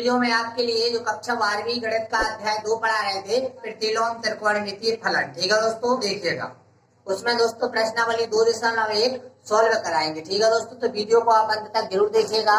Video में आपके लिए जो कक्षा 12वीं गणित का अध्याय 2 पढ़ा रहे थे, प्रतिलोम त्रिकोणमितीय फलन। ठीक है दोस्तों, देखिएगा उसमें दोस्तों प्रश्नावली 2.1 सॉल्व कराएंगे। ठीक है दोस्तों, तो वीडियो को आप अंत तक जरूर देखिएगा।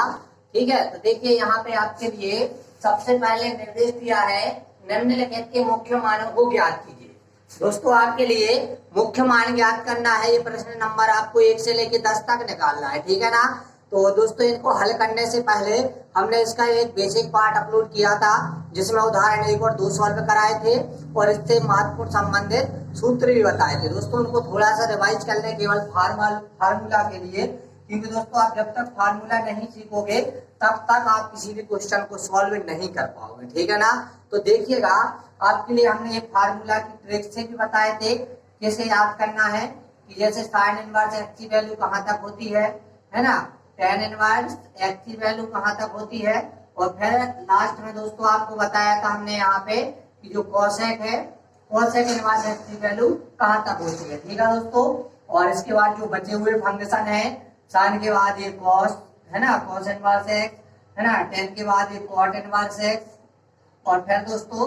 ठीक है, तो देखिए यहाँ पे आपके लिए सबसे पहले निर्देश दिया है, निम्नलिखित के मुख्य मानों को ज्ञात कीजिए। दोस्तों आपके लिए मुख्य मान ज्ञात करना है। ये प्रश्न नंबर आपको 1 से लेकर 10 तक निकालना है। ठीक है ना। तो दोस्तों इनको हल करने से पहले हमने इसका एक बेसिक पार्ट अपलोड किया था, जिसमें उदाहरण 1 और 2 सॉल्व कराए थे और इससे महत्वपूर्ण संबंधित सूत्र भी बताए थे। दोस्तों उनको थोड़ा सा रिवाइज कर लें केवल फार्मूला के लिए, क्योंकि दोस्तों आप जब तक फार्मूला नहीं सीखोगे तब तक आप किसी भी क्वेश्चन को सॉल्व नहीं कर पाओगे। ठीक है ना। तो देखिएगा आपके लिए हमने एक फार्मूला की ट्रिक से भी बताए थे कैसे याद करना है, कि जैसे साइन इनवर्स एक्स की वैल्यू कहाँ तक होती है ना, tan इनवर्स एक्स की वैल्यू कहाँ तक होती है, और फिर लास्ट में दोस्तों आपको बताया था हमने यहाँ पे कि जो कोसेक है, कोसेक इनवर्स एक्स की वैल्यू कहाँ तक होती है। ठीक है दोस्तों, और इसके बाद जो बचे हुए फंक्शन है, साइन के बाद ये कॉस है ना, कॉस इनवर्स एक्स है ना, tan के बाद ये कॉट इनवर्स एक्स, और फिर दोस्तों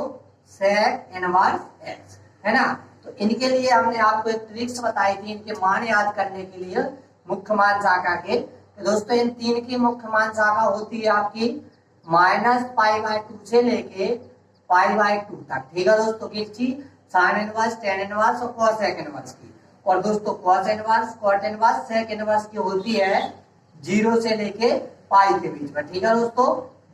सेक इनवर्स एक्स है ना। तो इनके लिए हमने आपको एक ट्रिक्स बताई थी, इनके मान याद करने के लिए मुख्य मान शाखा के। तो दोस्तों इन तीन की मुख्य मान शाखा होती है आपकी -π/2 से लेके π/2 तक। ठीक है दोस्तों, किसकी? साइन इनवर्स, tan इनवर्स और कोसेक इनवर्स की। और दोस्तों cos inverse, cot inverse, sec inverse की होती है 0 से लेके पाई के बीच में। ठीक है दोस्तों,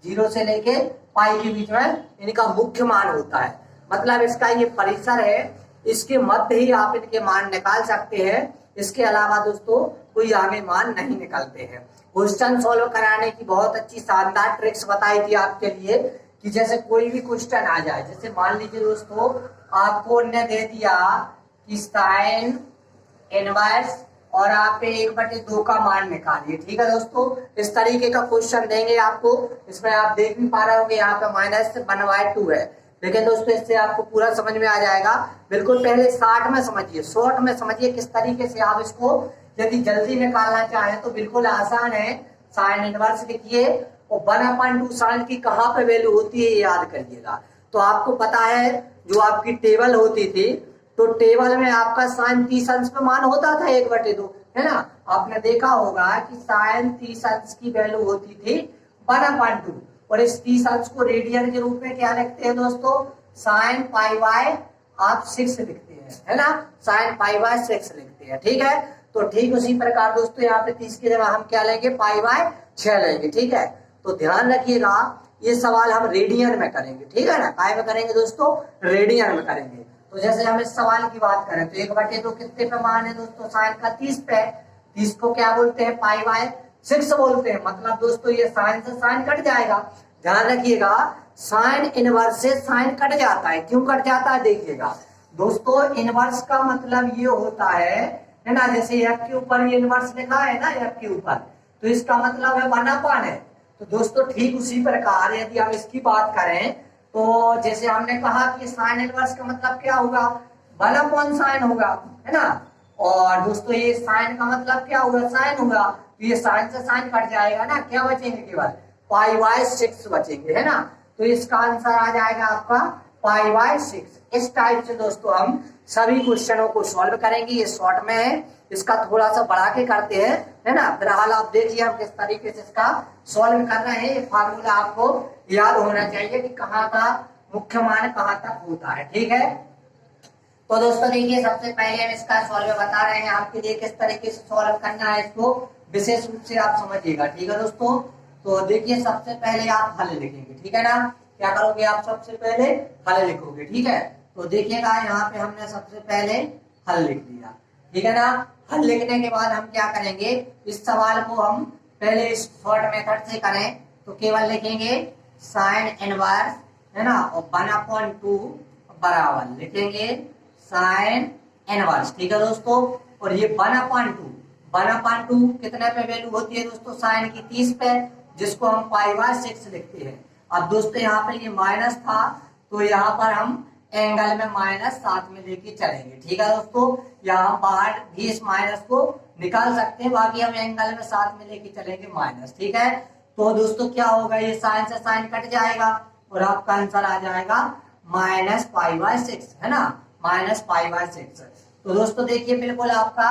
0 से लेके पाई के बीच में इनका मुख्य मान होता है। मतलब इसका ये परिसर है, इसके मध्य ही आप इनके मान निकाल सकते हैं। इसके अलावा दोस्तों कोई आगे मान नहीं निकलते हैं। क्वेश्चन सॉल्व कराने की बहुत अच्छी शानदार ट्रिक्स बताई थी आपके लिए, कि जैसे कोई भी क्वेश्चन आ जाए, जैसे मान लीजिए दोस्तों आपको उन्होंने दे दिया कि साइन इनवर्स और आप 1/2 का मान निकालिए। ठीक है दोस्तों, इस तरीके का क्वेश्चन देंगे आपको। इसमें आप देख भी पा रहे होंगे यहाँ पे -1/2 है, लेकिन दोस्तों इससे आपको पूरा समझ में आ जाएगा। बिल्कुल पहले शॉर्ट में समझिए किस तरीके से आप इसको यदि जल्दी निकालना चाहें तो बिल्कुल आसान है। साइन इनवर्स लिखिए और 1/2 साइन की कहाँ पे वैल्यू होती है ये याद करिएगा। तो आपको पता है जो आपकी टेबल होती थी, तो टेबल में आपका साइन 30 अंश पे मान होता था 1/2 है ना। आपने देखा होगा कि साइन 30 अंश की वैल्यू होती थी 1/2, और इस 30 अंश को रेडियन के रूप में क्या लिखते हैं दोस्तों? साइन π/6 लिखते हैं है ना, साइन π/6 लिखते हैं। ठीक है, तो ठीक उसी प्रकार दोस्तों यहाँ पे 30 की जगह हम क्या लेंगे? π/6 लेंगे। ठीक है, तो ध्यान रखिएगा ये सवाल हम रेडियन में करेंगे। ठीक है ना, काय में करेंगे दोस्तों? रेडियन में करेंगे। तो जैसे हम इस सवाल की बात करें तो 1/2 कितने पे मान है दोस्तों? साइन का 30 पे। 30 को क्या बोलते हैं? π/6 बोलते हैं। मतलब दोस्तों ये साइन से साइन कट जाएगा। ध्यान रखिएगा साइन इनवर्स से साइन कट जाता है। क्यों कट जाता है? देखिएगा दोस्तों, इनवर्स का मतलब ये होता है ना, जैसे एफ के ऊपर ये इनवर्स लिखा है ना, एफ के ऊपर, तो इसका मतलब है 1/2 है। तो दोस्तों ठीक उसी प्रकार यदि हम इसकी बात करें तो जैसे हमने कहा कि साइन इनवर्स का मतलब क्या होगा? 1/sin होगा है ना। और दोस्तों ये साइन का मतलब क्या होगा? साइन होगा, तो ये साइन से साइन कट जाएगा ना, क्या बचेंगे? केवल π/6 बचेंगे है ना। तो इसका आंसर आ जाएगा आपका π/6। इस टाइप से दोस्तों हम सभी क्वेश्चनों को सॉल्व करेंगे। ये शॉर्ट में है, इसका थोड़ा सा बढ़ा के करते हैं है ना। फिलहाल आप देखिए हम किस तरीके से इसका सॉल्व कर रहे हैं। ये फार्मूला आपको याद होना चाहिए कि कहाँ का मुख्य मान कहाँ तक होता है। ठीक है, तो दोस्तों देखिए सबसे पहले हम इसका सॉल्व बता रहे हैं आपके लिए किस तरीके से सॉल्व करना है, इसको विशेष रूप से आप समझिएगा। ठीक है दोस्तों, तो देखिए सबसे पहले आप हल लिखेंगे। ठीक है ना, क्या करोगे आप? सबसे पहले हल लिखोगे। ठीक है, तो देखिएगा यहाँ पे हमने सबसे पहले हल लिख दिया। ठीक है ना, हल लिखने के बाद हम क्या करेंगे? इस सवाल को हम पहले इस शॉर्ट मेथड से करें तो केवल लिखेंगे साइन इनवर्स है ना, और 1/2 बराबर लिखेंगे साइन इनवर्स। ठीक है दोस्तों, और ये 1/2 कितने पे वैल्यू होती है दोस्तों? साइन की 30 पे, जिसको हम π/6 लिखते हैं। अब दोस्तों यहाँ पर ये माइनस था, तो यहाँ पर हम एंगल में माइनस साथ में लेके चलेंगे। ठीक है दोस्तों, यहाँ बाहर भी इस माइनस को निकाल सकते हैं, बाकी हम एंगल में साथ में लेके चलेंगे माइनस। ठीक है, तो दोस्तों क्या होगा, ये साइन से साइन कट जाएगा और आपका आंसर आ जाएगा -π/6, है ना, -π/6। तो दोस्तों देखिए बिल्कुल आपका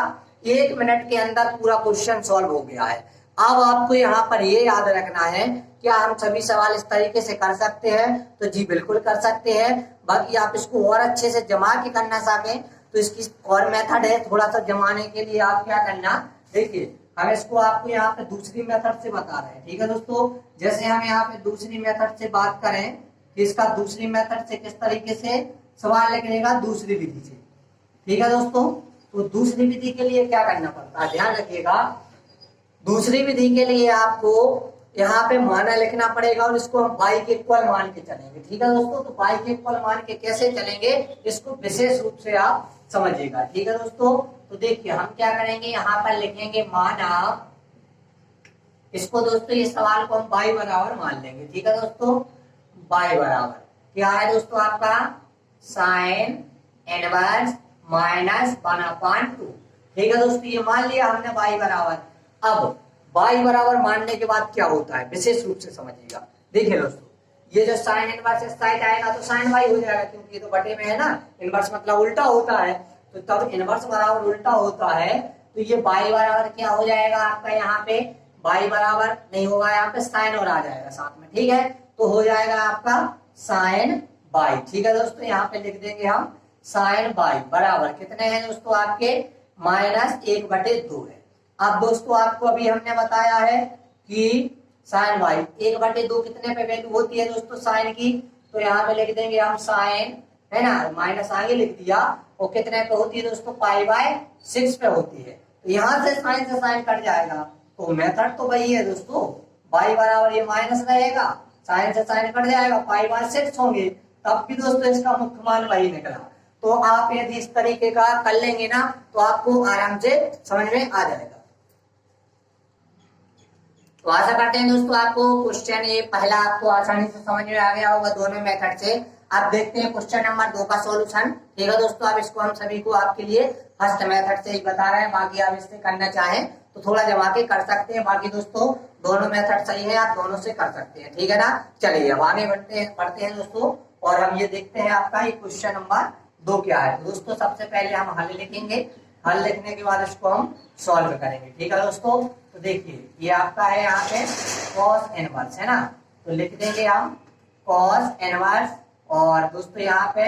1 मिनट के अंदर पूरा क्वेश्चन सॉल्व हो गया है। अब आपको यहाँ पर ये याद रखना है, क्या हम सभी सवाल इस तरीके से कर सकते हैं? तो जी बिल्कुल कर सकते हैं। बाकी आप इसको और अच्छे से जमा के करना चाहें तो इसकी और मेथड है, थोड़ा सा जमाने के लिए आप क्या करना, देखिए हम इसको आपको यहाँ पे दूसरी मेथड से बता रहे हैं, ठीक है दोस्तों। जैसे हम यहाँ पे दूसरी मेथड से बात करें कि इसका दूसरी मेथड से किस तरीके से सवाल निकलेगा, दूसरी विधि से, ठीक है दोस्तों। तो दूसरी विधि के लिए क्या करना पड़ता है, ध्यान रखिएगा। दूसरी विधि के लिए आपको यहाँ पे माना लिखना पड़ेगा और इसको हम बाई के इक्वल मान के चलेंगे, ठीक है दोस्तों। तो बाई के इक्वल मान के कैसे चलेंगे, इसको विशेष रूप से आप समझिएगा, ठीक है दोस्तों। तो देखिए हम क्या करेंगे, यहाँ पर लिखेंगे माना, इसको दोस्तों ये सवाल को हम बाई बराबर मान लेंगे, ठीक है दोस्तों। बाई बराबर क्या है दोस्तों आपका, साइन इनवर्स -1/2, ठीक है दोस्तों। ये मान लिया हमने बाई बराबर। अब बाई बराबर मानने के बाद क्या होता है, विशेष रूप से समझिएगा। देखिए दोस्तों, ये जो साइन इनवर्स इस साइड आएगा तो साइन बाई हो जाएगा, क्योंकि ये तो बटे में है ना, इनवर्स मतलब उल्टा होता है, तो तब इनवर्स बराबर उल्टा होता है। तो ये बाई बराबर क्या हो जाएगा आपका, यहाँ पे बाई बराबर नहीं होगा, यहाँ पे साइन और आ जाएगा साथ में, ठीक है। तो हो जाएगा आपका साइन बाई, ठीक है दोस्तों। यहाँ पे लिख देंगे हम साइन बाई बराबर कितने हैं दोस्तों आपके, -1/2 है। अब दोस्तों आपको अभी हमने बताया है कि साइन बाई 1/2 कितने पे वैल्यू होती है दोस्तों साइन की, तो यहाँ पे लिख देंगे हम साइन, है ना, माइनस आगे लिख दिया, और कितने पे होती है दोस्तों, π/6 पे होती है। तो यहाँ से साइन कट जाएगा, तो मेथड तो वही है दोस्तों, बाई बराबर ये माइनस रहेगा, साइन से साइन कट जाएगा, π/6 होंगे, तब भी दोस्तों इसका मुख्य मान वही निकला। तो आप यदि इस तरीके का कर लेंगे ना तो आपको आराम से समझ में आ जाएगा। तो आशा करते हैं दोस्तों आपको क्वेश्चन ये पहला आपको आसानी से समझ में आ गया होगा दोनों मेथड से। अब देखते हैं क्वेश्चन नंबर 2 का सॉल्यूशन, ठीक है दोस्तों। अब इसको हम सभी को आपके लिए फर्स्ट मेथड से ही बता रहे हैं, बाकी आप इससे करना चाहें तो थोड़ा जमा के कर सकते हैं। बाकी दोस्तों दोनों मेथड सही है, आप दोनों से कर सकते हैं, ठीक है ना। चलिए अब आगे बढ़ते हैं दोस्तों, और हम ये देखते हैं आपका ये क्वेश्चन नंबर 2 क्या है। तो दोस्तों सबसे पहले हम हल लिखेंगे, हल लिखने के बाद इसको हम सॉल्व करेंगे, ठीक है दोस्तों। तो देखिए ये आपका है यहाँ पे कॉस इनवर्स, है ना, तो लिख देंगे हम कॉस इनवर्स, और दोस्तों यहाँ पे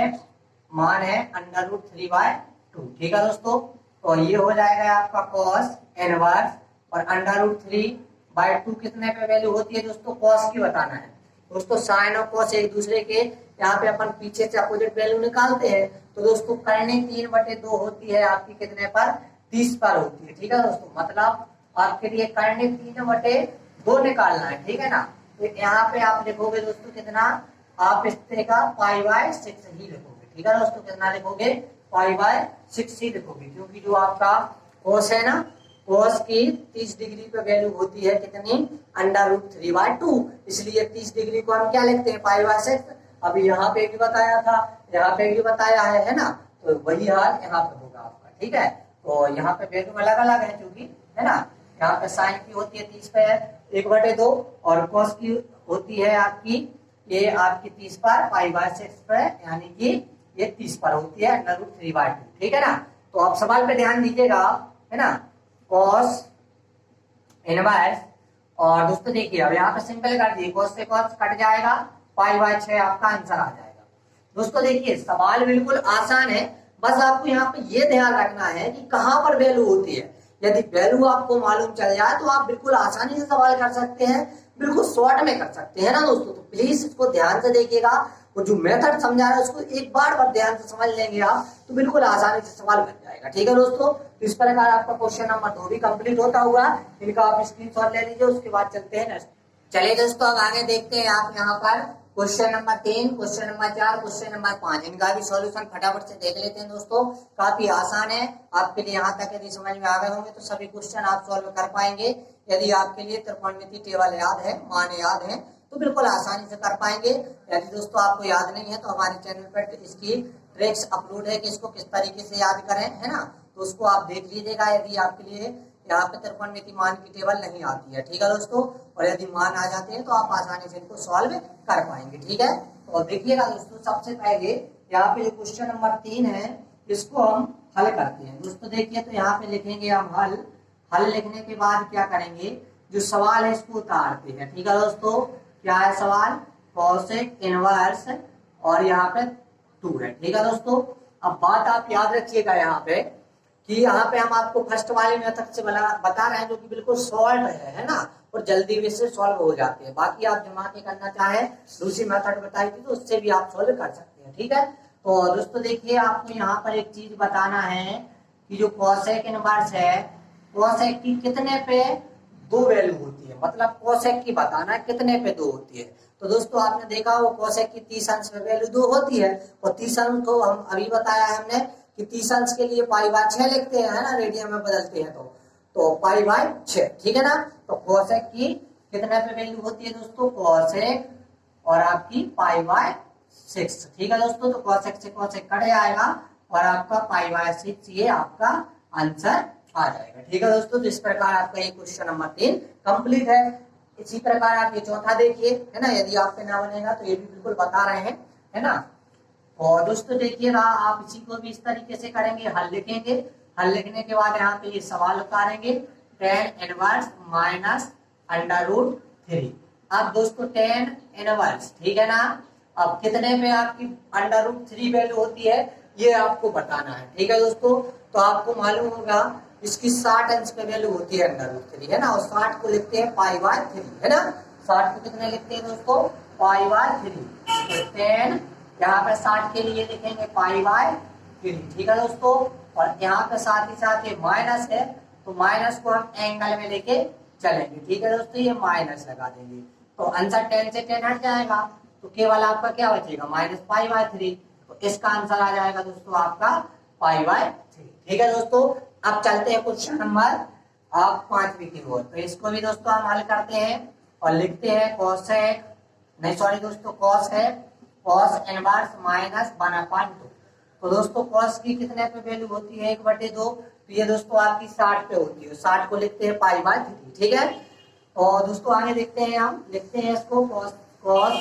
मान है √3/2, ठीक है दोस्तों। तो ये हो जाएगा आपका कॉस इनवर्स, और √3/2 कितने पे वैल्यू होती है दोस्तों, कॉस की बताना है दोस्तों। साइन और कॉस एक दूसरे के यहाँ पे अपन पीछे से अपोजिट वैल्यू निकालते हैं, तो दोस्तों करने 3/2 होती है आपकी कितने पर, 30 पर होती है, ठीक है दोस्तों। मतलब आपके लिए करने 3/2 निकालना है, ठीक है ना। तो यहाँ पे आप लिखोगे दोस्तों कितना, आप इस तरह का π/6 ही लिखोगे, ठीक है दोस्तों। कितना लिखोगे, π/6 ही लिखोगे, क्योंकि जो आपका कोस है ना, कोस की 30 डिग्री पे वैल्यू होती है कितनी, √3/2, इसलिए 30 डिग्री को हम क्या लिखते हैं, π/6। अभी यहाँ पे भी बताया था, यहाँ पे भी बताया है ना, तो वही हाल यहाँ पे होगा आपका, ठीक है। तो यहाँ पे वैल्यू अलग अलग है चूंकि, है ना, यहाँ पे साइन की होती है 30 पे 1/2, और कॉस की होती है आपकी ये आपकी 30 पर π/6 पे, यानी कि ये 30 पर होती है √3/2, ठीक है ना। तो आप सवाल पे ध्यान दीजिएगा, है ना, कॉस इनवर्स, और दोस्तों देखिए अब यहाँ पे सिंपल कर दिए, कॉस से कॉस कट जाएगा, π/6 आपका आंसर आ जाएगा। दोस्तों देखिए सवाल बिल्कुल आसान है, बस आपको यहाँ पे ये ध्यान रखना है कि कहाँ पर वैल्यू होती है। यदि वैल्यू आपको मालूम चल जाए तो आप बिल्कुल आसानी से सवाल कर सकते हैं, बिल्कुल शॉर्ट में कर सकते हैं ना दोस्तों। तो प्लीज इसको ध्यान से देखिएगा, और जो मेथड समझा रहा है उसको एक बार ध्यान से समझ लेंगे आप तो बिल्कुल आसानी से सवाल बन जाएगा, ठीक है दोस्तों। तो इस प्रकार आपका क्वेश्चन नंबर 2 भी कंप्लीट होता हुआ, इनका आप स्क्रीनशॉट ले लीजिए, उसके बाद चलते हैं नेक्स्ट। चलिए दोस्तों अब आगे देखते हैं आप यहाँ पर question number 3, question number 4, question number 5, इनका भी सॉल्यूशन फटाफट से देख लेते हैं दोस्तों। काफी आसान है आपके लिए, यहाँ तक यदि समझ में आ गए होंगे तो सभी क्वेश्चन आप सॉल्व कर पाएंगे। यदि आपके लिए त्रिकोणमिति टेबल याद है, मान याद है, तो बिल्कुल आसानी से कर पाएंगे। यदि दोस्तों आपको याद नहीं है तो हमारे चैनल पर इसकी ट्रिक्स अपलोड है कि इसको किस तरीके से याद करें, है ना, तो उसको आप देख लीजिएगा। यदि आपके लिए यहाँ पे त्रिकोणमिति मान की टेबल नहीं आती है। ठीक है दोस्तों, और यदि मान आ जाते हैं तो आप आसानी से इनको सॉल्व कर पाएंगे। ठीक है, तो देखिएगा दोस्तों, सबसे पहले यहाँ पे जो क्वेश्चन नंबर 3 है इसको हम हल करते हैं। दोस्तों देखिए, तो यहाँ पे लिखेंगे हम हल लिखने के बाद क्या करेंगे, जो सवाल है इसको उतारते हैं। ठीक है दोस्तों, क्या है सवाल, कोसेक इनवर्स और यहाँ पे 2 है। ठीक है दोस्तों, अब बात आप याद रखिएगा यहाँ पे कि यहाँ पे हम आपको फर्स्ट वाले मेथड से बता रहे हैं जो कि बिल्कुल सॉल्व है ना, और जल्दी भी से सॉल्व हो जाते हैं। बाकी आप जमा के करना चाहें दूसरी मेथड बताई थी तो उससे भी आप सॉल्व कर सकते हैं। ठीक है, तो दोस्तों देखिए, आपको यहाँ पर एक चीज बताना है कि जो कोसेक इनवर्स है, कोसेक की कितने पे 2 वैल्यू होती है, मतलब कोसेक की बताना है कितने पे 2 होती है। तो दोस्तों आपने देखा वो कोसेक की 30 अंश पे वैल्यू 2 होती है, और 30 अंश को हम अभी बताया है हमने कि 30 अंश के लिए π/6 लिखते हैं, है ना, रेडियन में बदलते हैं तो π/6। ठीक है ना, तो कोसेक की कितने पे वैल्यू होती है दोस्तों, कोसेक और आपकी π/6। ठीक है दोस्तों, तो कोसेक से कोसेक कट जाएगा और आपका π/6 ये आपका आंसर आ जाएगा। ठीक है दोस्तों, तो इस प्रकार आपका ये क्वेश्चन नंबर 3 कंप्लीट है। इसी प्रकार आप ये चौथा देखिए, है ना, यदि आप पे ना बनेगा तो ये भी बिल्कुल बता रहे हैं, है ना। और दोस्तों देखिएगा, आप इसी को भी इस तरीके से करेंगे, हल लिखेंगे, हल लिखने के बाद यहाँ पे ये सवाल उतारेंगे, tan इनवर्स माइनस √3। अब दोस्तों tan इनवर्स, ठीक है ना, अब कितने में आपकी √3 वैल्यू होती है ये आपको बताना है। ठीक है दोस्तों, तो आपको मालूम होगा इसकी 60 अंश पे वैल्यू होती है √3, है ना, और 60 को लिखते हैं π/3, है ना, 60 को कितने लिखते हैं दोस्तों, π/3। तो 10 यहाँ पे 60 के लिए लिखेंगे π/3। ठीक है दोस्तों, और यहाँ पे साथ ही साथ ये माइनस है तो माइनस को हम एंगल में लेके चलेंगे। ठीक है दोस्तों, ये माइनस लगा देंगे तो आंसर 10 से 10 हट जाएगा, तो केवल आपका क्या बचेगा, -π/3। तो इसका आंसर आ जाएगा दोस्तों आपका π/3। ठीक है दोस्तों, अब चलते हैं क्वेश्चन नंबर आप 5वीं की ओर। तो इसको भी दोस्तों हम हल करते हैं और लिखते हैं कोसेक, नहीं सॉरी दोस्तों, कॉस है, कॉस इनवर्स माइनस 1/2। तो दोस्तों कॉस की कितने पे वैल्यू होती है, 1/2, तो ये दोस्तों आपकी 60 पे होती है, 60 को लिखते हैं π/3। ठीक है, और दोस्तों आगे देखते हैं, हम लिखते हैं इसको कॉस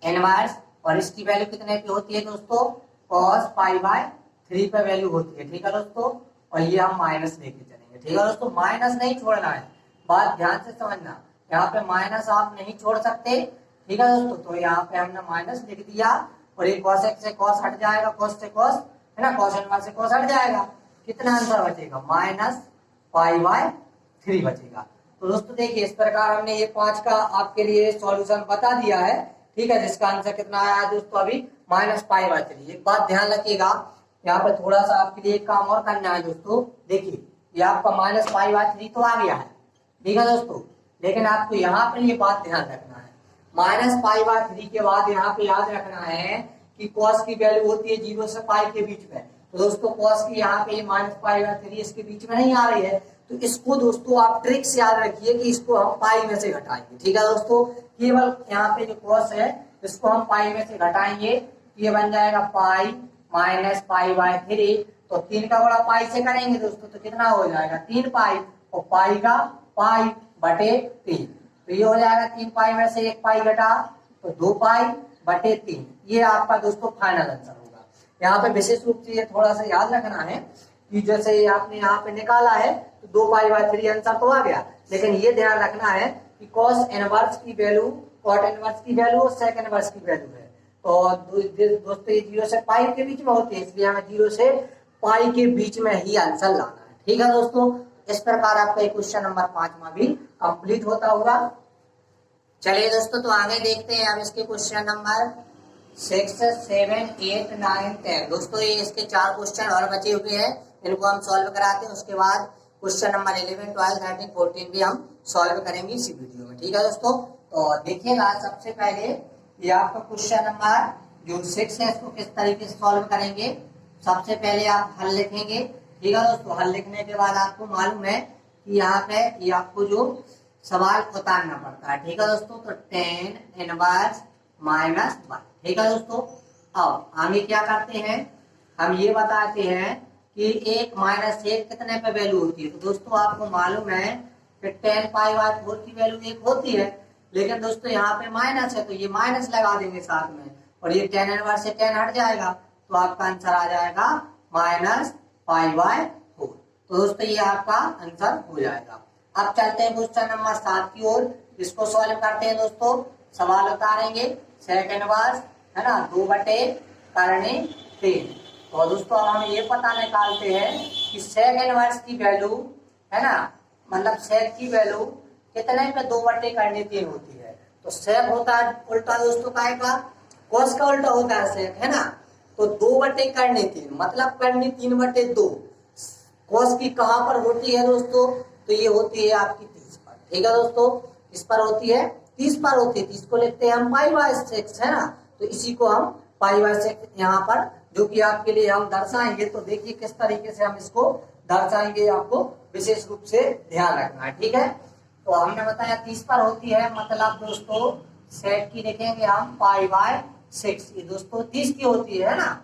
इनवर्स, और इसकी वैल्यू कितने पे होती है दोस्तों, कॉस π/3 पे वैल्यू होती है। ठीक है दोस्तों, और ये हम माइनस लेके चलेंगे। ठीक है दोस्तों, माइनस नहीं छोड़ना है, बात ध्यान से समझना, यहाँ पे माइनस आप नहीं छोड़ सकते। ठीक है दोस्तों, तो यहाँ पे हमने माइनस लिख दिया, और ये कॉसेक से कॉस हट जाएगा, कॉस से कॉस, है ना, कॉस इनवर्स से कॉस हट जाएगा, कितना आंसर बचेगा, -π/3 बचेगा। तो दोस्तों देखिए, इस प्रकार हमने ये 5 का आपके लिए सॉल्यूशन बता दिया है। ठीक है, जिसका आंसर कितना आया है दोस्तों, अभी -π/3। एक बात ध्यान रखिएगा, यहाँ पे थोड़ा सा आपके लिए एक काम और करना है दोस्तों। देखिए, ये आपका -π/3 तो आ गया है, ठीक है दोस्तों, लेकिन आपको यहाँ पर ये बात ध्यान रखना है, -π/3 के बाद यहाँ पे याद रखना है कि कॉस की वैल्यू होती है 0 से पाई के बीच में। तो दोस्तों कॉस की यहाँ पे -π/3 इसके बीच में नहीं आ रही है, तो इसको दोस्तों आप ट्रिक से याद रखिए कि इसको हम पाई में से घटाएंगे। ठीक है दोस्तों, केवल यहाँ पे जो कॉस है इसको हम पाई में से घटाएंगे, ये बन जाएगा पाई -π/3। तो 3 का गुणा पाई से करेंगे दोस्तों तो कितना हो जाएगा, 3 पाई, और पाई का पाई बटे 3, तो ये हो जाएगा 3 पाई में से 1 पाई घटा तो 2 पाई बटे 3। ये आपका दोस्तों फाइनल आंसर होगा। यहाँ पे विशेष रूप से ये थोड़ा सा याद रखना है कि जैसे आपने यहाँ पे निकाला है तो 2π/3 आंसर तो आ गया, लेकिन ये ध्यान रखना है कि कॉस इनवर्स की वैल्यू कॉट इनवर्स की वैल्यू और सेक इनवर्स की वैल्यू है, तो दोस्तों ये 0 से पाई के बीच में होती है, इसलिए हमें 0 से पाई के बीच में ही आंसर लाना है। ठीक है दोस्तों, इस प्रकार आपका ये क्वेश्चन नंबर 5वां भी कंप्लीट होता होगा। चलिए दोस्तों, तो आगे देखते हैं अब इसके क्वेश्चन नंबर 6, 7, 8, 9, 10। दोस्तों ये इसके 4 क्वेश्चन और बचे हुए हैं, इनको हम सॉल्व कराते हैं, उसके बाद क्वेश्चन नंबर 11, 12, 13, 14 भी हम सॉल्व करेंगे इसी वीडियो में। ठीक है दोस्तों, तो देखिएगा, सबसे पहले ये आपका क्वेश्चन नंबर जो 6 है इसको किस तरीके से सॉल्व करेंगे। सबसे पहले आप हल लिखेंगे। ठीक है दोस्तों, हल लिखने के बाद आपको मालूम है कि यहाँ पे ये आपको जो सवाल उतारना पड़ता है। ठीक है दोस्तों, तो tan इनवर्स -1। ठीक है दोस्तों, अब हम ये क्या करते हैं, हम ये बताते हैं कि 1 - 1 कितने पे वैल्यू होती है। तो दोस्तों आपको मालूम है कि 10π/4 की वैल्यू 1 होती है, लेकिन दोस्तों यहाँ पे माइनस है तो ये माइनस लगा देंगे साथ में, और ये 10 इनवर्स से 10 हट जाएगा तो आपका आंसर आ जाएगा -π/4। तो दोस्तों ये आपका आंसर हो जाएगा। अब चलते हैं क्वेश्चन नंबर 7 की ओर, इसको सॉल्व करते हैं दोस्तों। सवाल उतारेंगे सेक इनवर्स है ना 2/3। तो दोस्तों हम ये पता निकालते हैं कि सेक इनवर्स की वैल्यू है ना, मतलब सेक की वैल्यू कितने पे 2/3 होती है। तो सेक होता है उल्टा दोस्तों काय का, कोस का उल्टा होता है सेक है ना। तो 2/3 मतलब करनी 3/2। कोस की कहां पर होती है दोस्तों, तो ये होती है आपकी 30 पर। ठीक है दोस्तों, इस पर होती है 30 पर होती है। 30 को लिखते हैं हम π/6 है ना, तो इसी को हम π/6 यहाँ पर जो कि आपके लिए हम दर्शाएंगे। तो देखिए किस तरीके से हम इसको दर्शाएंगे, आपको विशेष रूप से ध्यान रखना है। ठीक है, तो हमने बताया 30 पर होती है, मतलब दोस्तों सेक की लिखेंगे हम π/6। ये दोस्तों 30 की होती है ना।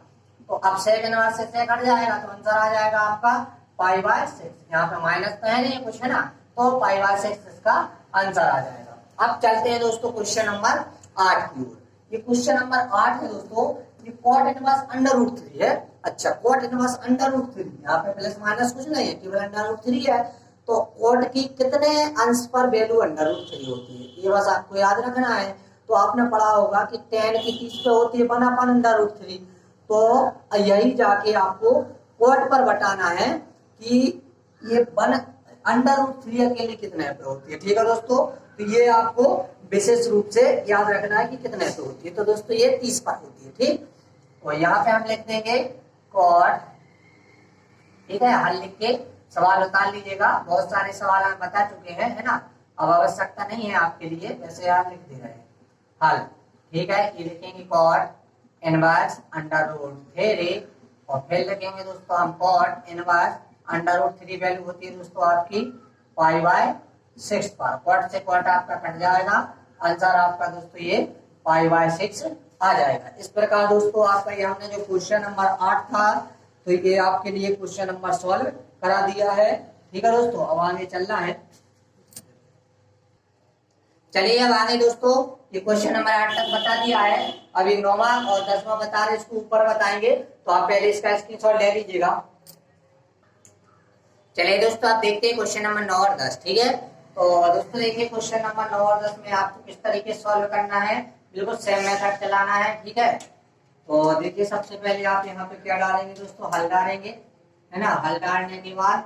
तो अब सेक इनवर्स से सेक हट जाएगा तो आंसर आ जाएगा आपका π/6। यहाँ पे माइनस तो है नहीं कुछ है ना, तो π/6 इसका आंसर आ जाएगा। अब चलते हैं दोस्तों क्वेश्चन नंबर 8 की ओर। ये क्वेश्चन नंबर 8 है दोस्तों, ये कॉट इनवर्स √3 है। अच्छा, कॉट इनवर्स √3, यहाँ पे प्लस माइनस कुछ नहीं है, केवल √3 है। तो कॉट की कितने अंश पर वैल्यू √3 होती है, ये बस आपको याद रखना है। तो आपने पढ़ा होगा कि 10 की 30 पे होती है 1/√3। तो यही जाके आपको कॉट पर बताना है कि ये √3 अकेले कितने पे होती है। ठीक है दोस्तों, तो ये आपको विशेष रूप से याद रखना है कि कितने पे होती है। तो दोस्तों ये 30 पर होती है। ठीक, और यहाँ पे हम लिख देंगे कॉट। ठीक है, हल लिख के सवाल उतार लीजिएगा। बहुत सारे सवाल हम बता चुके हैं है ना, अब आवश्यकता नहीं है आपके लिए, वैसे आप लिख दे रहे हैं हल। ठीक है, ये लिखेंगे कॉट इनवर्स √3 और फिर लिखेंगे दोस्तों हम कॉट इनवर्स √3 वैल्यू होती है दोस्तों आपकी π/6 पर। कॉट से कॉट आपका कट जाएगा, आंसर आपका दोस्तों ये π/6 आ जाएगा। इस प्रकार दोस्तों आपका ये हमने जो क्वेश्चन नंबर 8 था, तो ये आपके लिए क्वेश्चन नंबर सॉल्व करा दिया है। ठीक है दोस्तों, अब आगे चलना है। चलिए अब आगे दोस्तों, ये क्वेश्चन नंबर 8 तक बता दिया है। अभी 9वां और 10वां बता रहे, इसको ऊपर बताएंगे, तो आप पहले इसका स्क्रीनशॉट ले लीजिएगा। चलिए दोस्तों, आप देखते हैं क्वेश्चन नंबर 9 और 10। ठीक है, तो दोस्तों देखिए क्वेश्चन नंबर 9 और 10 में आपको किस तरीके से सॉल्व करना है, बिल्कुल सेम मेथड चलाना है। ठीक है, तो देखिए सबसे पहले आप यहाँ पे क्या डालेंगे दोस्तों, हल डालेंगे है ना। हल डालने के बाद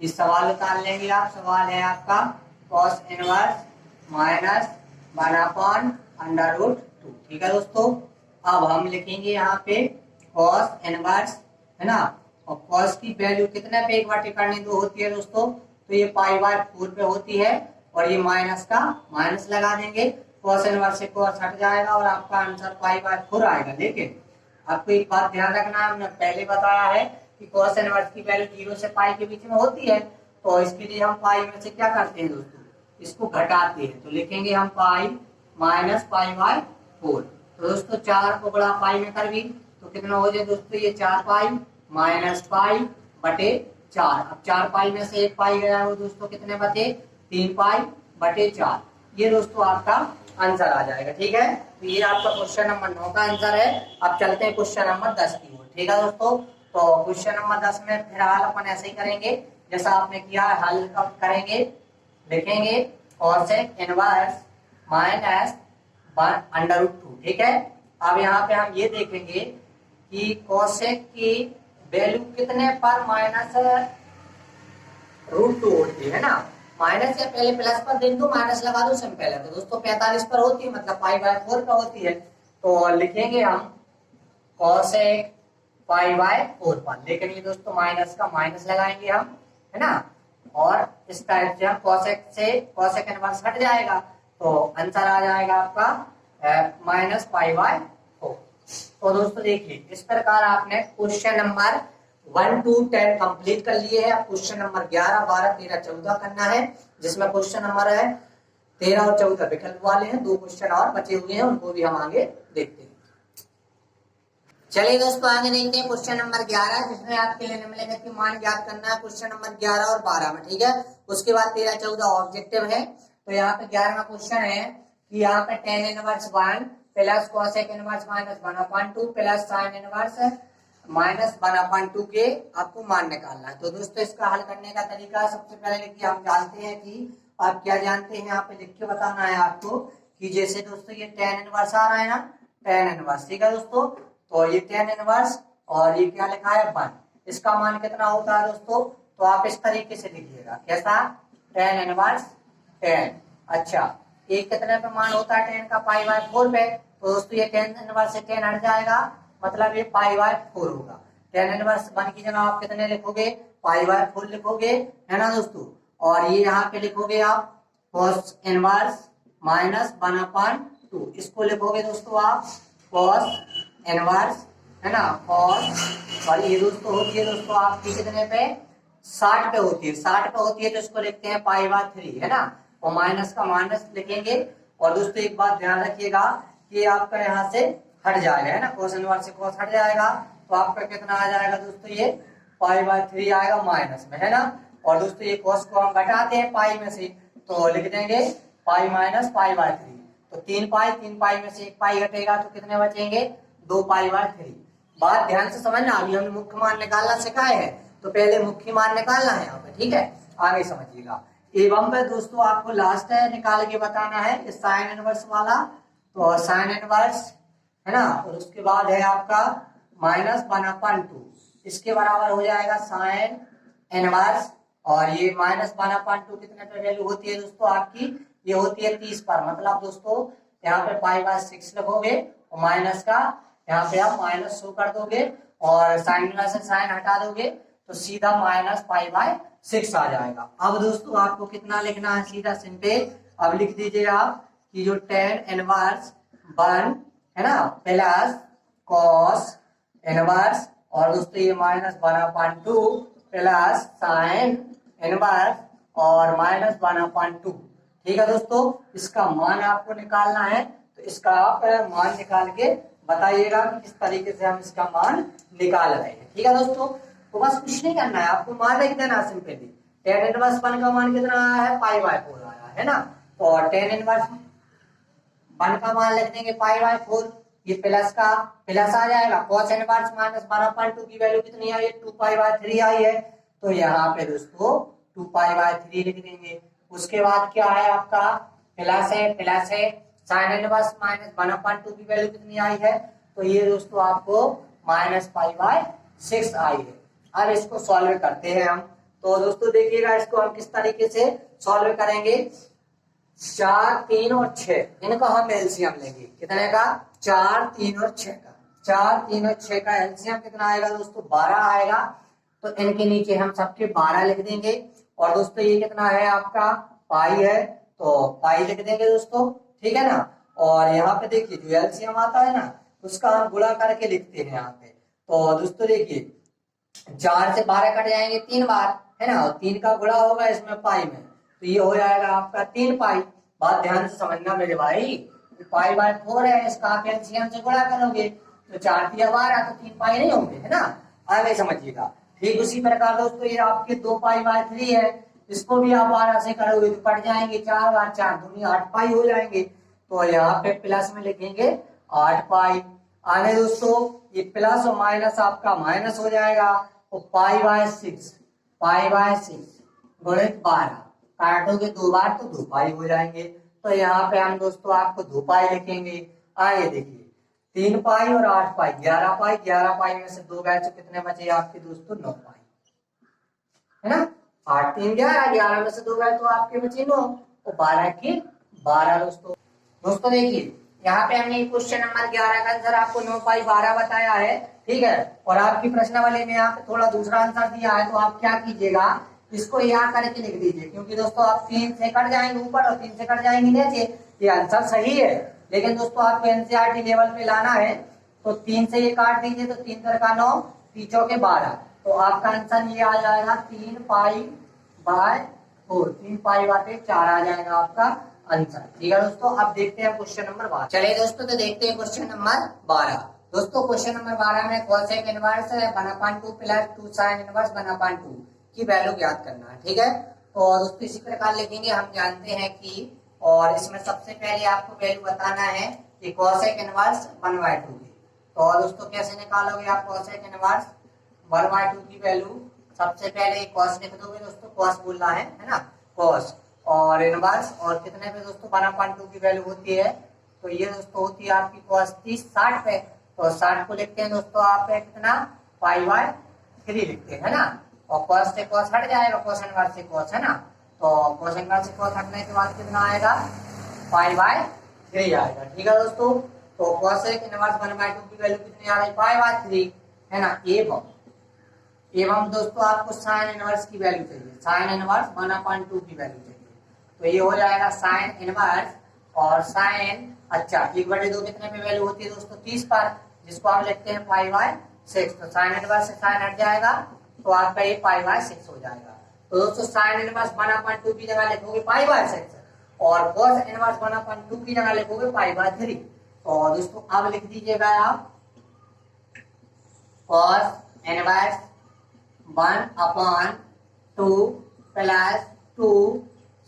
ये सवाल उतार लेंगे आप। सवाल है आपका कॉस इनवर्स -1/√2। ठीक है दोस्तों, अब हम लिखेंगे यहाँ पे कॉस इनवर्स है ना, और कॉस की वैल्यू कितने पे 1/2 होती है दोस्तों, तो ये π/4 पे होती है, और ये माइनस का माइनस लगा देंगे, कॉस इनवर्स से कॉस हट जाएगा और आपका आंसर π/4 आएगा। लेकिन आपको एक बात ध्यान रखना है, हमने पहले बताया है कि कॉस इनवर्स की वैल्यू 0 से पाई के बीच में होती है। तो इसके लिए हम पाई में से क्या करते हैं दोस्तों, इसको घटाते हैं। तो लिखेंगे हम पाई -π/4। तो दोस्तों 4 को बड़ा पाई में कर भी तो कितना हो जाए दोस्तों, ये 4π -π/4। अब 4π में से 1 पाई गया हो दोस्तों, कितने बचे 3π/4। ये दोस्तों आपका आंसर आ जाएगा। ठीक है, तो ये आपका क्वेश्चन नंबर 9 का आंसर है। अब चलते हैं क्वेश्चन नंबर 10 की ओर। ठीक है दोस्तों, तो क्वेश्चन नंबर 10 में फिलहाल अपन ऐसे ही करेंगे जैसा आपने किया है, हल करेंगे। लिखेंगे कॉसेक इनवर्स -1/√2। ठीक है, अब यहाँ पे हम ये देखेंगे कि कॉसेक की वैल्यू कितने पर -√2 होती है ना। माइनस या पहले प्लस पर देख दो, माइनस लगा दो सिंपल है। तो दोस्तों 45 पर होती है, मतलब π/4 पर होती है। तो लिखेंगे हम कॉसेक π/4 पर, लेकिन ये दोस्तों माइनस का माइनस लगाएंगे हम है ना, और इस टाइप से हम कॉसेक इनवर्स हट जाएगा, तो आंसर आ जाएगा आपका -π/4। तो दोस्तों देखिए इस प्रकार आपने क्वेश्चन नंबर 1 to 10 कंप्लीट कर लिए हैं। अब क्वेश्चन नंबर 11, 12, 13, 14 करना है, जिसमें क्वेश्चन नंबर है 13 और 14 विकल्प वाले हैं। 2 क्वेश्चन और बचे हुए हैं, उनको भी हम आगे देखते हैं। चलिए दोस्तों आगे देखते हैं क्वेश्चन नंबर 11, जिसमें आपके लिए निम्नलिखित के मान ज्ञात करना है। क्वेश्चन नंबर 11 और 12 में, ठीक है। उसके बाद 13, 14 ऑब्जेक्टिव है। तो यहाँ पे 11वां क्वेश्चन है कि यहाँ पे tan inverse 1 plus cosec inverse minus 1/2 plus sin inverse minus 1/2 के आपको मान निकालना है। तो दोस्तों इसका हल करने का तरीका सबसे पहले देखिए, हम जानते हैं कि आप क्या जानते हैं, यहाँ पे लिख के बताना है आपको कि जैसे दोस्तों ये tan इनवर्स आ रहा है ना, tan इनवर्स, ठीक है दोस्तों। तो ये tan इनवर्स और ये क्या लिखा है 1, इसका मान कितना होता है दोस्तों, तो आप इस तरीके से लिखिएगा, कैसा, tan इनवर्स tan। अच्छा, ये कितने पे मान होता है tan का, π/4 पे। तो दोस्तों ये tan इनवर्स से tan हट जाएगा, मतलब ये π/4 होगा। tan इनवर्स 1 की जगह आप कितने लिखोगे, π/4 लिखोगे, है ना दोस्तों। और ये यहाँ पे लिखोगे आप cos इनवर्स माइनस 1/2, इसको लिखोगे दोस्तों आप cos इनवर्स, है ना, cos। और ये दोस्तों होती है दोस्तों आपकी कितने पे, 60 पे होती है, 60 पे होती है, तो इसको लिखते हैं π/3, है ना। और माइनस का माइनस लिखेंगे। और दोस्तों एक बात ध्यान रखिएगा कि आपका यहाँ से हट जाएगा, है ना, cos इनवर्स से cos हट जाएगा, तो आपका कितना आ जाएगा दोस्तों, ये π/3 आएगा माइनस में, है ना। और दोस्तों ये cos को हम घटाते हैं पाई में से, तो लिख देंगे पाई माइनस π/3। तो 3 पाई में से 1 पाई घटेगा, तो कितने बचेंगे, 2 π/3। बात ध्यान से समझना, अभी हमने मुख्य मान निकालना सिखाए है, तो पहले मुख्य मान निकालना है यहाँ पे, ठीक है, आगे समझिएगा। एवं पे दोस्तों आपको लास्ट है निकाल के बताना है साइन इनवर्स वाला। तो साइन इनवर्स, है ना, और उसके बाद है आपका माइनस 1/2, इसके बराबर हो जाएगा साइन इनवर्स। और ये माइनस 1/2 कितने पे वैल्यू होती है दोस्तों आपकी, ये होती है 30 पर। मतलब दोस्तों यहाँ पे π/6 लिखोगे और माइनस का यहाँ पे आप माइनस शो कर दोगे और साइन इनवर्स से साइन हटा दोगे, तो सीधा माइनस π/6 आ जाएगा। अब दोस्तों आपको कितना लिखना है, सीधा सिंपल अब लिख दीजिए आप कि जो tan इनवर्स 1, है ना, प्लस cos इनवर्स, और दोस्तों ये माइनस 1/2 प्लस साइन इनवर्स और माइनस 1/2, ठीक है दोस्तों। इसका मान आपको निकालना है, तो इसका आप मान निकाल के बताइएगा कि किस तरीके से हम इसका मान निकाल रहे हैं, ठीक है दोस्तों। तो बस कुछ नहीं करना है, आपको मान लिख देना सिंपली। tan इनवर्स 1 का मान कितना आया है, π/4 आया है ना। तो tan इनवर्स 1 का मान लिख देंगे π/4, ये प्लस का प्लस आ जाएगा। cos इनवर्स माइनस 1/2 की वैल्यू कितनी आई है, 2π/3 आई है, तो यहाँ पे दोस्तों 2π/3 लिख देंगे। उसके बाद क्या है आपका, प्लस है साइन इनवर्स माइनस 1/2 की वैल्यू कितनी आई है, तो ये दोस्तों आपको माइनस π/6 आई है। अब इसको सॉल्व करते हैं हम। तो दोस्तों देखिएगा इसको हम किस तरीके से सॉल्व करेंगे। 4, 3 और 6 इनका हम एलसीएम लेंगे, कितने का, 4, 3 और 6 का। 4, 3 और 6 का एलसीएम कितना आएगा दोस्तों, 12 आएगा। तो इनके नीचे हम सबके 12 लिख देंगे। और दोस्तों ये कितना है आपका, पाई है, तो पाई लिख देंगे दोस्तों, ठीक है ना। और यहाँ पे देखिए जो एलसीएम आता है ना, उसका हम गुणा करके लिखते हैं यहाँ पे। तो दोस्तों देखिए 4 से 12 कट जाएंगे 3 बार, है ना, और 3 का गुणा होगा इसमें पाई में, तो ये हो जाएगा आपका 3 पाई। बात ध्यान से समझना मेरे भाई, π/4 है, इसका आप एलसीएम से गुणा करोगे तो 4 × 12, तो 3 पाई नहीं होंगे, है ना, आगे समझिएगा। ठीक उसी प्रकार दोस्तों ये आपके 2π/3 है, इसको भी आप 12 से करोगे तो कट जाएंगे, 4 बार 4 दूनी 8 पाई हो जाएंगे। तो यहाँ पे प्लस में लिखेंगे 8 पाई। आगे दोस्तों ये प्लस और माइनस आपका माइनस हो जाएगा, तो π/6 गुणित 12, काटोगे 2 बार तो 2 पाई हो जाएंगे। तो यहाँ पे हम दोस्तों आपको 2 पाई लिखेंगे। आगे देखिए 3 पाई और 8 पाई, 11 पाई, 11 पाई में से 2 गए तो कितने बचे आपके दोस्तों, 9 पाई, है ना। 8, 3, 11, 11 में से 2 गए तो आपके बचे 9, तो 12 के 12 दोस्तों देखिए यहाँ पे हमने क्वेश्चन नंबर 11 का आंसर आपको 9 पाई 12 बताया है, ठीक है। और आपकी प्रश्नावली में यहाँ पे थोड़ा दूसरा आंसर दिया है, तो आप क्या कीजिएगा, इसको यहाँ करके लिख दीजिए, क्योंकि दोस्तों आप 3 से कट जाएंगे ऊपर और 3 से कट जाएंगे नीचे, ये आंसर सही है। लेकिन दोस्तों आपको एनसीईआरटी लेवल पे लाना है, तो 3 से ये काट दीजिए, तो 3 × 9, 3 × 4 12, तो आपका आंसर ये आ जाएगा 3π/4, 3π/4 आ जाएगा आपका आंसर, ठीक है दोस्तों। अब देखते हैं क्वेश्चन नंबर 12। चलिए दोस्तों तो देखते हैं क्वेश्चन नंबर 12। दोस्तों क्वेश्चन नंबर 12 में cosec inverse 1/2 plus 2 sine inverse 1/2 की वैल्यू ज्ञात करना है। ठीक है, तो दोस्तों इसी प्रकार लिखेंगे। हम जानते हैं कि, और इसमें सबसे पहले आपको वैल्यू बताना है कि कोसेक इनवर्स 1/2 की। तो दोस्तों कैसे निकालोगे आप कोसेक इनवर्स 1/2 की वैल्यू? सबसे पहले कॉस लिख दोगे दोस्तों, कॉस बोलना है ना, कॉस और इनवर्स, और कितने पे दोस्तों 1/2 की वैल्यू होती है, तो ये दोस्तों होती है आपकी कॉस 30 60 पे। तो 60 को लिखते हैं दोस्तों आप कितना π/3 लिखते हैं ना, और कॉस से कॉस हट जाएगा, कॉस इनवर्स से कॉस, है ना, तो कॉस इनवर्स से कॉस हटने के बाद कितना आएगा π/3 आएगा। ठीक है दोस्तों, तो कोसेक इनवर्स 1/2 की वैल्यू कितनी आ रही π/3 है ना। एवं दोस्तों आपको साइन इनवर्स की वैल्यू चाहिए, साइन इनवर्स 1/2 की वैल्यू चाहिए, तो ये हो जाएगा साइन इनवर्स और साइन, अच्छा 1/2 कितने पे वैल्यू होती है दोस्तों 30 पर, जिसको हम लिखते हैं π/6। तो साइन इनवर्स से साइन हट जाएगा तो आपका ये π/6 हो जाएगा। तो दोस्तों साइन इनवर्स 1/2 की जगह लिखोगे π/6 और कॉस इनवर्स 1/2 की जगह लिखोगे π/3। और दोस्तों अब लिख दीजिएगा आप cos inverse 1/2 plus 2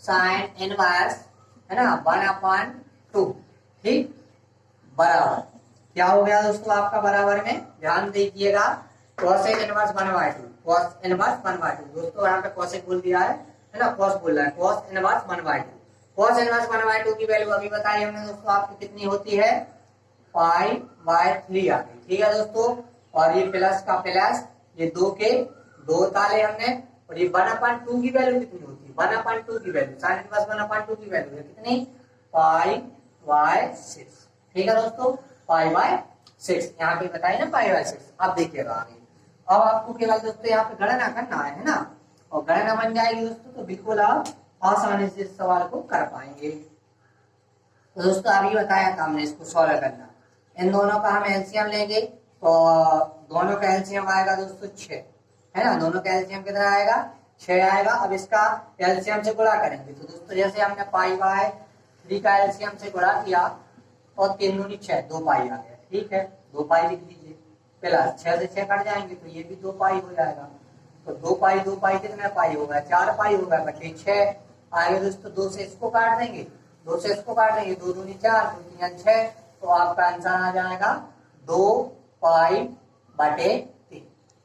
sine inverse, है ना, 1/2। ठीक, बराबर क्या हो गया दोस्तों आपका बराबर में, ध्यान दीजिएगा, कोसेक इनवर्स 1/2, कॉस इनवर्स 1/2। दोस्तों यहाँ पे कोसेक बोल दिया है ना, कॉस बोल रहा है, कॉस इनवर्स 1/2। कॉस इनवर्स 1/2 की वैल्यू अभी बताई हमने दोस्तों आपको कितनी होती है π/3 आ गई। ठीक है दोस्तों, और ये प्लस का प्लस, ये 2 के 2 ताले हमने, और ये 1/2 की वैल्यू कितनी होती है 1/2 की वैल्यू, साइन इनवर्स 1/2 की वैल्यू है कितनी π/6। ठीक है दोस्तों, π/6 यहाँ पे बताइए ना π/6। अब देखिएगा आगे, अब आपको केवल दोस्तों यहाँ पे गणना करना है ना, और गणना बन जाएगी दोस्तों तो बिल्कुल आप आसानी से इस सवाल को कर पाएंगे। तो दोस्तों अभी बताया था हमने इसको सॉल्व करना, इन दोनों का हम एलसीएम लेंगे, तो दोनों का एलसीएम आएगा दोस्तों 6, है ना, दोनों का एलसीएम कितना आएगा 6 आएगा। अब इसका एलसीएम से गुणा करेंगे, तो दोस्तों जैसे हमने π/3 का एलसीएम से गुणा किया और 3 दूनी 6, 2 पाई आ गया। ठीक है, 2 पाई लिख दीजिए, प्लस 6 से 6 कट जाएंगे तो ये भी 2 पाई हो जाएगा, तो 2 पाई कितने पाई होगा 4 पाई होगा, बटे 6 आगे दोस्तों। 2 से इसको काट देंगे, 2 से इसको काट देंगे, 2 दूनी 4, 2 3 6, तो आपका आंसर आ जाएगा 2 π/3।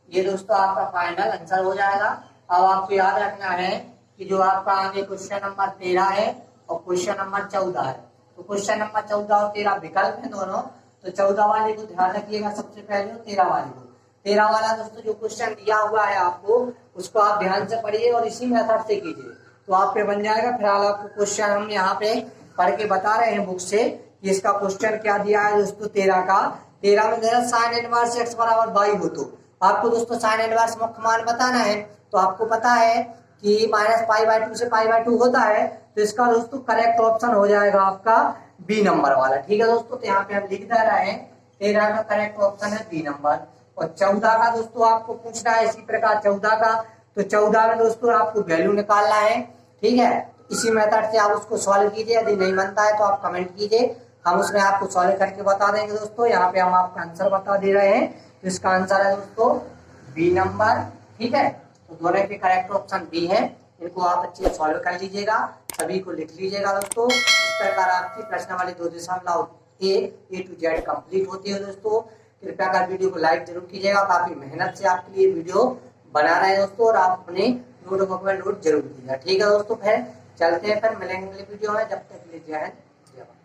ये दोस्तों आपका फाइनल आंसर हो जाएगा। अब आपको याद रखना है कि जो आपका आगे क्वेश्चन नंबर 13 है और क्वेश्चन नंबर 14 है, तो क्वेश्चन नंबर 14 और 13 विकल्प है दोनों, तो 14 वाले को ध्यान रखिएगा सबसे पहले, और 13 वाले को। 13 वाला दोस्तों जो क्वेश्चन दिया हुआ है आपको, उसको आप ध्यान से पढ़िए और इसी मेथड से कीजिए, तो आप पे बन जाएगा। फिलहाल आपको क्वेश्चन हम यहाँ पे पढ़ के बता रहे हैं बुक से कि इसका क्वेश्चन क्या दिया है दोस्तों 13 का। 13 में दिया साइन इनवर्स x बराबर 22 हो, तो आपको दोस्तों साइन इनवर्स मुख्य मान बताना है। तो आपको पता है कि -π/2 से π/2 होता है, तो इसका दोस्तों करेक्ट ऑप्शन हो जाएगा आपका बी नंबर वाला। ठीक है दोस्तों, तो यहाँ पे हम लिख दे रहे हैं 13 का करेक्ट ऑप्शन है बी नंबर। और 14 का दोस्तों आपको पूछना है इसी प्रकार 14 का, तो 14 में दोस्तों आपको वैल्यू निकालना है। ठीक है, इसी मेथड से आप उसको सॉल्व कीजिए, यदि नहीं बनता है तो आप कमेंट कीजिए, हम उसमें आपको सॉल्व करके बता देंगे दोस्तों। यहाँ पे हम आपका आंसर बता दे रहे हैं, तो इसका आंसर है दोस्तों बी नंबर। ठीक है, तो दोनों के करेक्ट ऑप्शन बी है, इनको आप अच्छे से सॉल्व कर लीजिएगा, सभी को लिख लीजिएगा दोस्तों। इस प्रकार आपकी प्रश्न वाली 2.A to Z कंप्लीट होती है दोस्तों। कृपया कर वीडियो को लाइक जरूर कीजिएगा, काफी मेहनत से आपके लिए वीडियो बना रहे हैं दोस्तों, और आप अपने नोटबुक में नोट जरूर कीजिएगा। ठीक है दोस्तों, फिर चलते हैं, फिर मिलेंगे अगले वीडियो में, जब तक के लिए जय हिंद जय भारत।